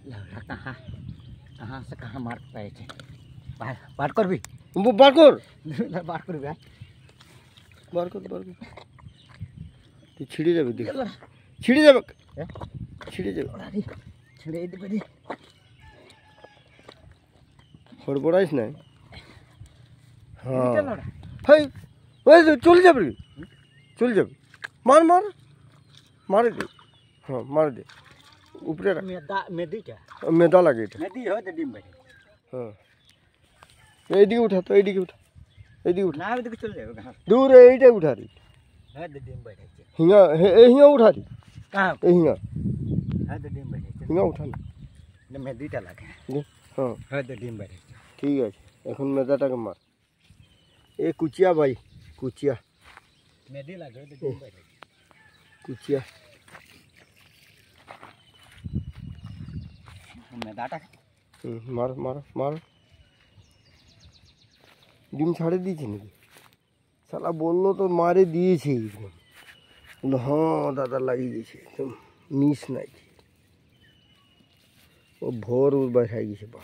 लौड़ा कहाँ कहाँ से कहाँ मार पाए थे बार कर भी बार कर बार कर भी बार कर তুই ছিড়ে যাবে দেখ ছিড়ে যাবে ছেড়ে দিবে রে হড়বড়াইস না হ্যাঁ ভাই ওই চলে যাবে মারে দে হ্যাঁ মারে দে উপরে রাখ মেদা লাগে এটা হ্যাঁ এইদিকে উঠা তো এইদিকে উঠা চলে যাবে দূর এইটা উঠা রে হিঙা হিঙা উঠা রে এই হিঙা উঠা না মেদিটা লাগে হ্যাঁ ডিম বাইরে ঠিক আছে এখন মেদাটাকে মার এ কুচিয়া ভাই কুচিয়া মেদি লাগে ডিম বাইরে কুচিয়া মেদাটা মার ডিম ছাড়ে দিয়েছে নাকি শালা বললো তো মারে দিয়েছে একদম বললো হ্যাঁ দাদা লাগিয়ে দিয়েছে একদম মিস নাই ও ভোর বাইরে গেছে বা